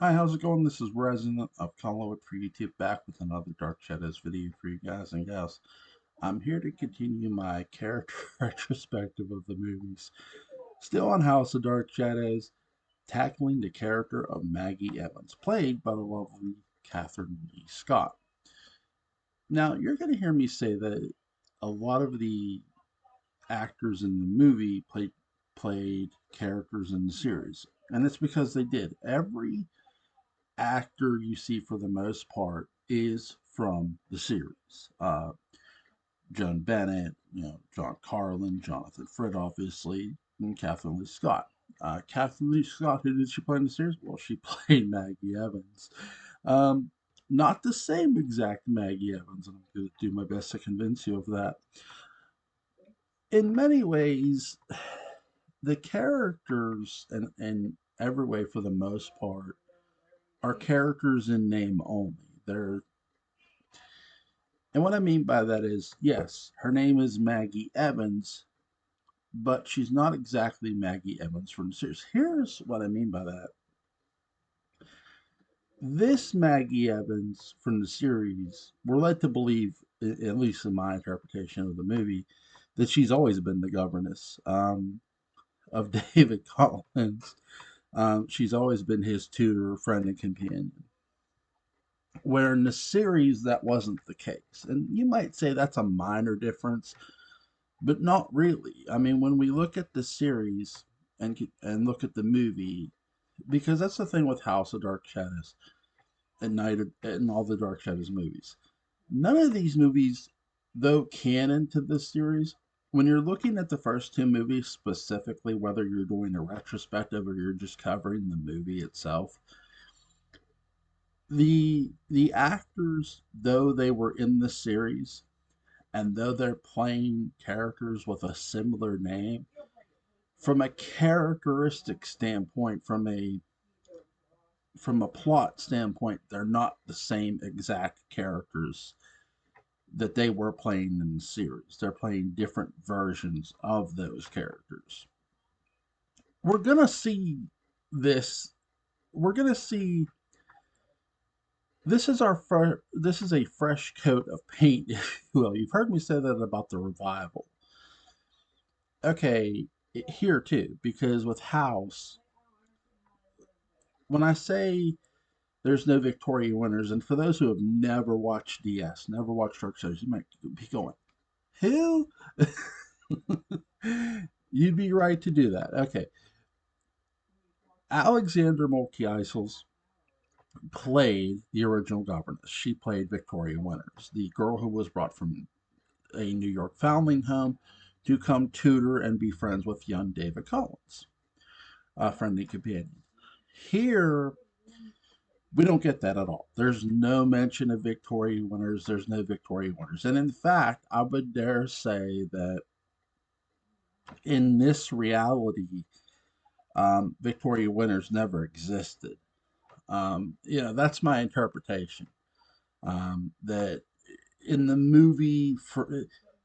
Hi, how's it going? This is Resident of Colorwood for YouTube back with another Dark Shadows video for you guys and gals. I'm here to continue my character retrospective of the movies. Still on House of Dark Shadows, tackling the character of Maggie Evans, played by the lovely Catherine Lee Scott. Now, you're going to hear me say that a lot of the actors in the movie played characters in the series, and it's because they did. Every actor you see for the most part is from the series. Joan Bennett, John Carlin, Jonathan Frid, obviously, and Kathleen Lee Scott. Kathleen Lee Scott, who did she play in the series? Well, she played Maggie Evans. Um, Not the same exact Maggie Evans, and I'm going to do my best to convince you of that. In many ways, the characters, in every way for the most part, are characters in name only. And what I mean by that is, yes, her name is Maggie Evans, but she's not exactly Maggie Evans from the series. Here's what I mean by that. This Maggie Evans from the series, we're led to believe, at least in my interpretation of the movie, that she's always been the governess of David Collins. She's always been his tutor, friend, and companion. Where in the series, that wasn't the case. And you might say that's a minor difference, but not really. I mean, when we look at the series and look at the movie, because that's the thing with House of Dark Shadows and and all the Dark Shadows movies. None of these movies, though canon to this series, when you're looking at the first two movies specifically, whether you're doing a retrospective or you're just covering the movie itself, the actors, though they were in the series and though they're playing characters with a similar name, from a characteristic standpoint, from a plot standpoint, they're not the same exact characters that they were playing in the series. They're playing different versions of those characters. We're gonna see this. We're gonna see. This is a fresh coat of paint, if you will. You've heard me say that about the revival. Okay, here too, because with House, when I say there's no Victoria winners. And for those who have never watched DS, never watched Dark Shows, you might be going, who? You'd be right to do that. Okay. Alexander Mulkieisels played the original governess. She played Victoria Winters, the girl who was brought from a New York foundling home to come tutor and be friends with young David Collins, a friendly companion. Here, we don't get that at all. There's no mention of Victoria winners. There's no Victoria winners. And in fact, I would dare say that in this reality, Victoria winners never existed. That's my interpretation. That in the movie,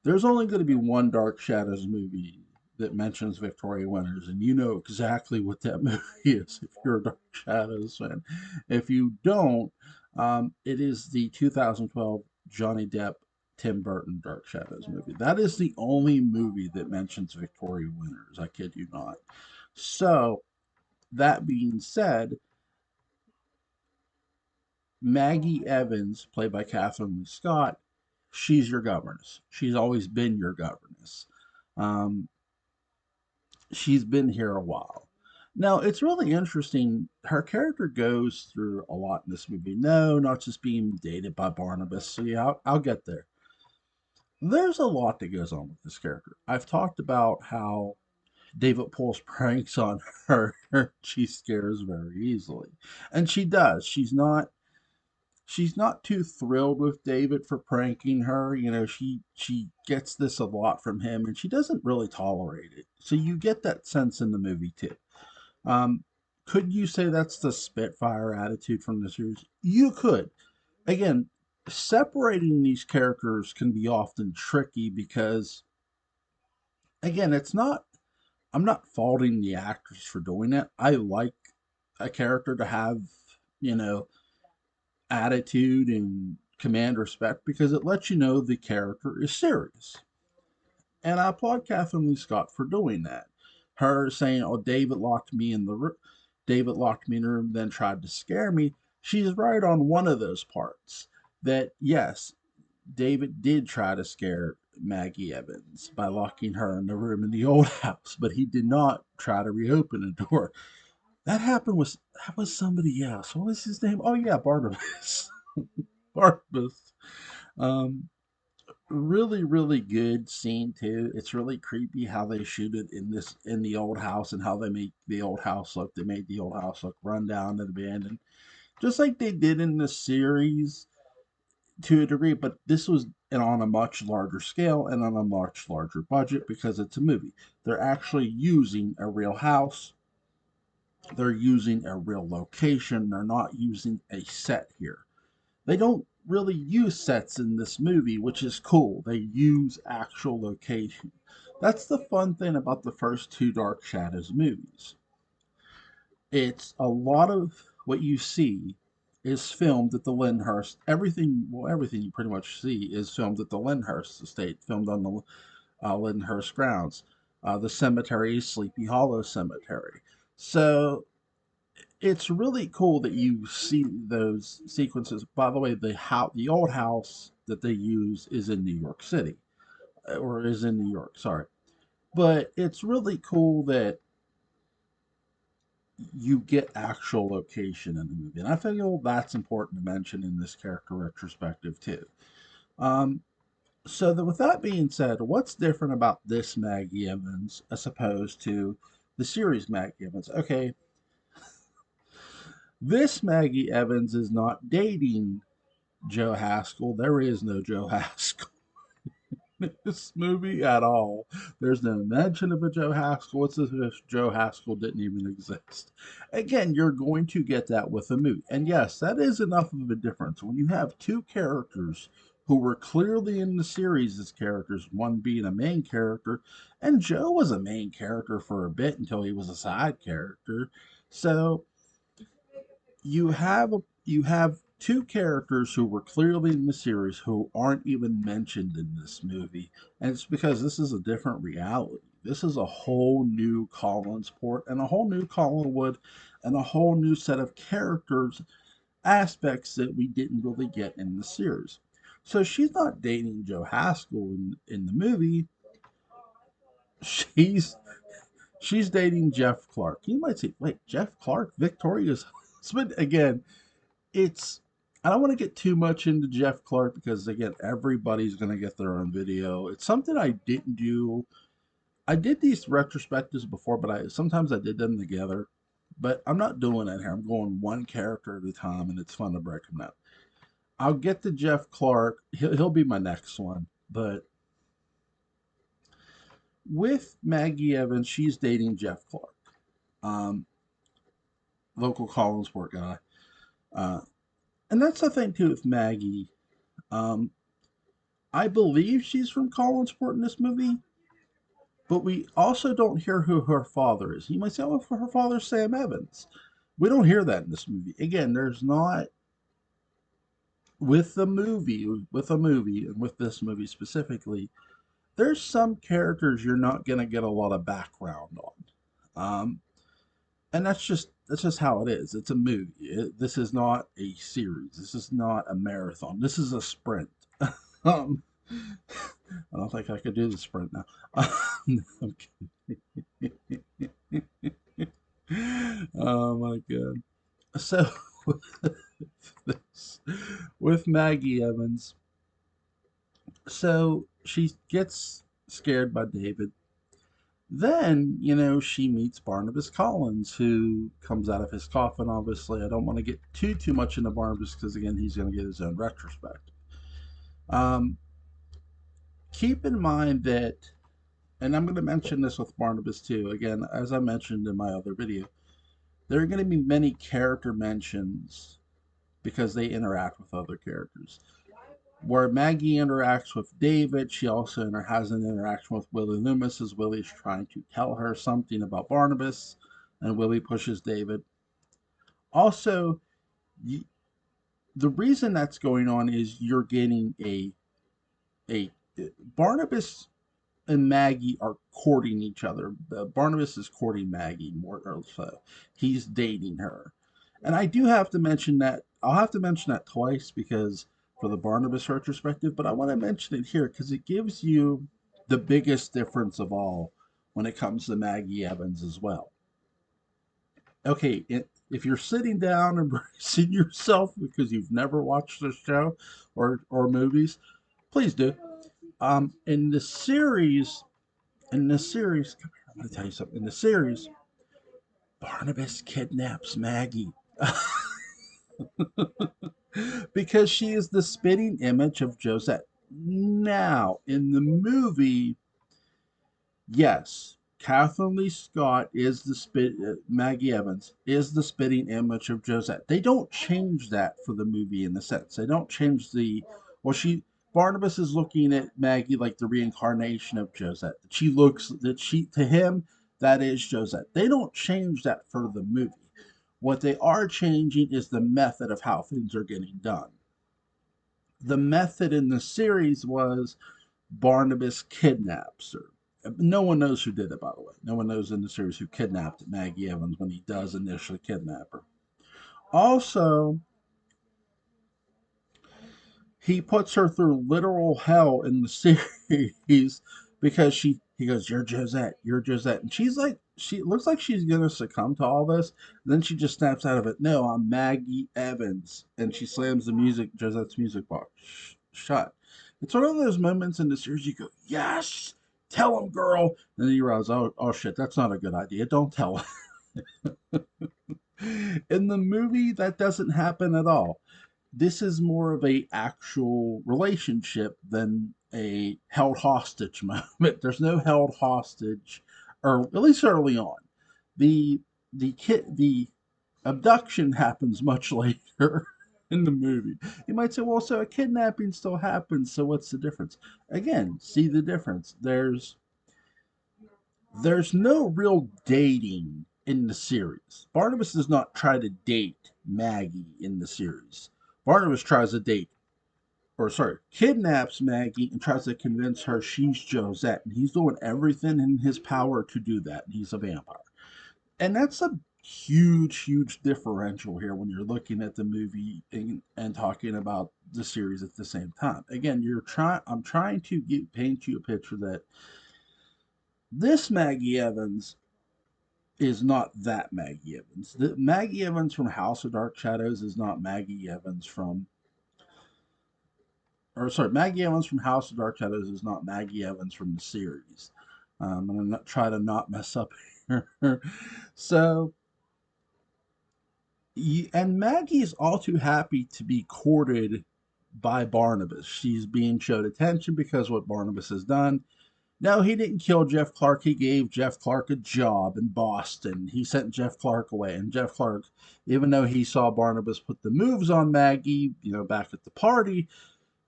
there's only going to be one Dark Shadows movie that mentions Victoria Winters, and you know exactly what that movie is if you're a Dark Shadows fan. If you don't, it is the 2012 Johnny Depp Tim Burton Dark Shadows movie. That is the only movie that mentions Victoria Winters. I kid you not. So, that being said, Maggie Evans, played by Catherine Lee Scott, she's your governess. She's always been your governess. Um, she's been here a while. Now, it's really interesting. Her character goes through a lot in this movie. No, not just being dated by Barnabas. So, yeah, I'll get there. There's a lot that goes on with this character. I've talked about how David pulls pranks on her. She scares very easily. And she does. She's not too thrilled with David for pranking her. She gets this a lot from him, and she doesn't really tolerate it. So you get that sense in the movie too. Um, could you say that's the Spitfire attitude from the series? You could. Again, separating these characters can be often tricky because, again, it's not. I'm not faulting the actors for doing it. I like a character to have. you know, attitude and command respect because it lets you know the character is serious. And I applaud Catherine Lee Scott for doing that. Her saying, "Oh, David locked me in the room, then tried to scare me." She's right on one of those parts. That yes, David did try to scare Maggie Evans by locking her in the room in the old house, but he did not try to reopen the door. That was somebody else. What was his name? Oh yeah, Barnabas. Barnabas. Um, really really good scene too. It's really creepy how they shoot it in the old house and how they make the old house look. They made the old house look run down and abandoned, just like they did in the series to a degree. But this was on a much larger scale and on a much larger budget because it's a movie. They're actually using a real house. They're using a real location. They're not using a set here. They don't really use sets in this movie, which is cool. They use actual location. That's the fun thing about the first two Dark Shadows movies. It's a lot of what you see is filmed at the Lyndhurst. Everything you pretty much see is filmed at the Lyndhurst estate, filmed on the Lyndhurst grounds. The cemetery is Sleepy Hollow Cemetery. So it's really cool that you see those sequences. By the way, the old house that they use is in New York City, or is in New York. Sorry, but it's really cool that you get actual location in the movie, and I feel that's important to mention in this character retrospective too. Um, with that being said, what's different about this Maggie Evans as opposed to the series Maggie Evans? Okay, this Maggie Evans is not dating Joe Haskell. There is no Joe Haskell in this movie at all. There's no mention of a Joe Haskell. It's as if Joe Haskell didn't even exist. Again, you're going to get that with a movie. And yes, that is enough of a difference. When you have two characters who were clearly in the series as characters, one being a main character, and Joe was a main character for a bit until he was a side character. So you have two characters who were clearly in the series who aren't even mentioned in this movie, and it's because this is a different reality. This is a whole new Collinsport and a whole new Collinwood and a whole new set of characters aspects that we didn't really get in the series. So she's not dating Joe Haskell in the movie. She's she's dating Jeff Clark. You might say, wait, Jeff Clark, Victoria's husband again. It's I don't want to get too much into Jeff Clark because again, everybody's going to get their own video. It's something I didn't do. I did these retrospectives before, but I sometimes I did them together. But I'm not doing that here. I'm going one character at a time, and it's fun to break them down. I'll get to Jeff Clark. He'll be my next one. But with Maggie Evans, she's dating Jeff Clark, um, local Collinsport guy. Uh, and that's the thing too with Maggie. Um, I believe she's from Collinsport in this movie, but we also don't hear who her father is. You might say, oh, her father's Sam Evans. We don't hear that in this movie. Again, there's not with a movie, and with this movie specifically. There's some characters you're not going to get a lot of background on, and that's just how it is. It's a movie. This is not a series. This is not a marathon. This is a sprint. um, I don't think I could do the sprint now. I'm oh my god. So with this, with Maggie Evans, so she gets scared by David. Then, she meets Barnabas Collins, who comes out of his coffin. Obviously, I don't want to get too much into Barnabas because again, he's going to get his own retrospect. Um, Keep in mind that, and I'm going to mention this with Barnabas too. Again, as I mentioned in my other video, there are going to be many character mentions because they interact with other characters. Where Maggie interacts with David, she also has an interaction with Willie Loomis as Willie's trying to tell her something about Barnabas, and Willie pushes David. Also, You, the reason that's going on is you're getting a Barnabas and Maggie are courting each other. Barnabas is courting Maggie more or so. He's dating her. And I do have to mention that, I'll have to mention that twice because for the Barnabas retrospective, but I want to mention it here because it gives you the biggest difference of all when it comes to Maggie Evans as well. Okay, if you're sitting down and bracing yourself because you've never watched the show or movies, please do. In the series, come here, I'm going to tell you something. In the series, Barnabas kidnaps Maggie because she is the spitting image of Josette. Now, in the movie, yes, Catherine Lee Scott is Maggie Evans is the spitting image of Josette. They don't change that for the movie in the sense. They don't change the well she Barnabas is looking at Maggie like the reincarnation of Josette. She looks that she to him that is Josette. They don't change that for the movie. What they are changing is the method of how things are getting done. The method in the series was Barnabas kidnaps her. No one knows who did it, by the way. No one knows in the series who kidnapped Maggie Evans when he does initially kidnap her. Also, he puts her through literal hell in the series because he goes, "You're Josette, you're Josette," and she's like, she looks like she's gonna succumb to all this. And then she just snaps out of it. No, I'm Maggie Evans, and she slams the Josette's music box shut. It's one of those moments in the series you go, "Yes, tell him, girl," and then you realize, oh shit, that's not a good idea. Don't tell him. In the movie, that doesn't happen at all. This is more of a actual relationship than a held hostage moment. There's no held hostage, or at least early on. The the abduction happens much later in the movie. You might say, well, so a kidnapping still happens, so what's the difference? Again, see the difference. There's no real dating in the series. Barnabas does not try to date Maggie in the series. Barnabas tries to date, or sorry, kidnaps Maggie and tries to convince her she's Josette. And he's doing everything in his power to do that. And he's a vampire. And that's a huge differential here when you're looking at the movie and talking about the series at the same time. Again, I'm trying to paint you a picture that this Maggie Evans is not that Maggie Evans. The Maggie Evans from House of Dark Shadows is not Maggie Evans from, or sorry, Maggie Evans from House of Dark Shadows is not Maggie Evans from the series. I'm gonna try to not mess up here. So, and Maggie is all too happy to be courted by Barnabas. She's being showed attention because what Barnabas has done. No, he didn't kill Jeff Clark. He gave Jeff Clark a job in Boston. He sent Jeff Clark away. And Jeff Clark, even though he saw Barnabas put the moves on Maggie, back at the party,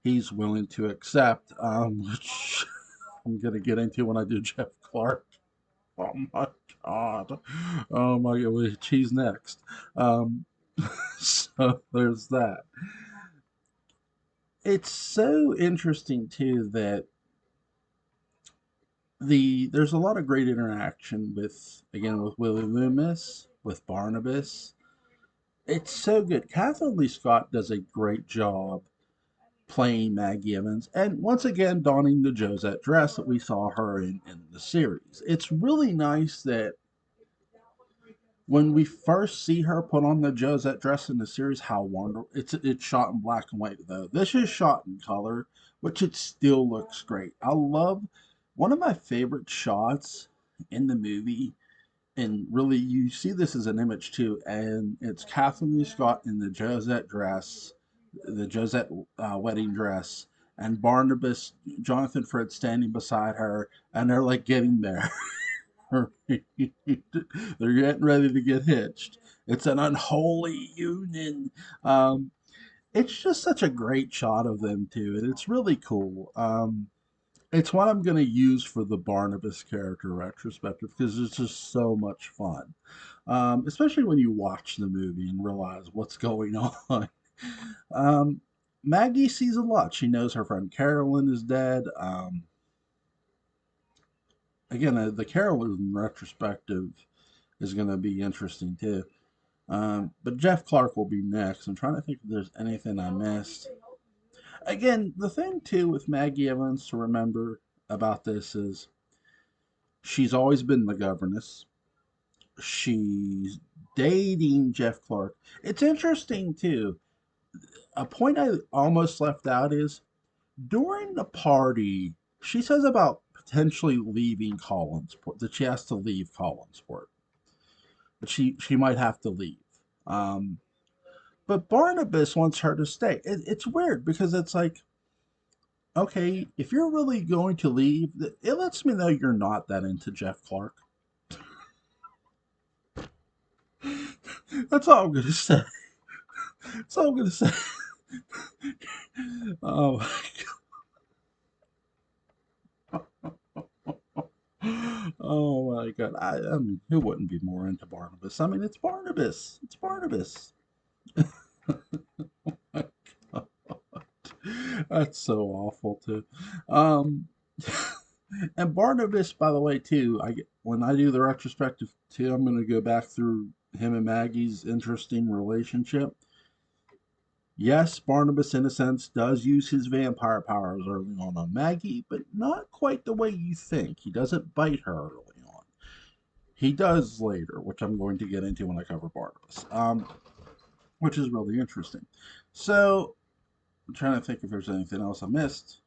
he's willing to accept, which I'm going to get into when I do Jeff Clark. Oh my God. Oh my God. He's next. Um, so there's that. It's so interesting, too, that there's a lot of great interaction with Willie Loomis, with Barnabas. It's so good. Catherine Lee Scott does a great job playing Maggie Evans, and once again donning the Josette dress that we saw her in the series. It's really nice that when we first see her put on the Josette dress in the series, how wonderful it's shot in black and white though. This is shot in color, which it still looks great. I love one of my favorite shots in the movie, and really you see this as an image too, and it's Catherine Lee Scott in the Josette dress, the Josette wedding dress, and Barnabas Jonathan Fritz standing beside her, and they're like getting there. They're getting ready to get hitched. It's an unholy union. Um, it's just such a great shot of them too, and it's really cool. It's what I'm going to use for the Barnabas character retrospective because it's just so much fun. especially when you watch the movie and realize what's going on. Um, Maggie sees a lot. She knows her friend Carolyn is dead. Again, the Carolyn retrospective is going to be interesting too. But Jeff Clark will be next. I'm trying to think if there's anything I missed. Again, the thing too with Maggie Evans to remember about this is she's always been the governess. She's dating Jeff Clark. It's interesting too. A point I almost left out is during the party, she says about potentially leaving Collinsport, that she has to leave Collinsport, that she might have to leave. Um, but Barnabas wants her to stay. It's weird because it's like, okay, if you're really going to leave, it lets me know you're not that into Jeff Clark. That's all I'm gonna say. That's all I'm gonna say. Oh, oh my god! I mean, who wouldn't be more into Barnabas? I mean, it's Barnabas. It's Barnabas. That's so awful too. Um, and Barnabas, by the way, too. When I do the retrospective too, I'm going to go back through him and Maggie's interesting relationship. Yes, Barnabas, in a sense, does use his vampire powers early on Maggie, but not quite the way you think. He doesn't bite her early on. He does later, which I'm going to get into when I cover Barnabas, which is really interesting. So, I'm trying to think if there's anything else I missed.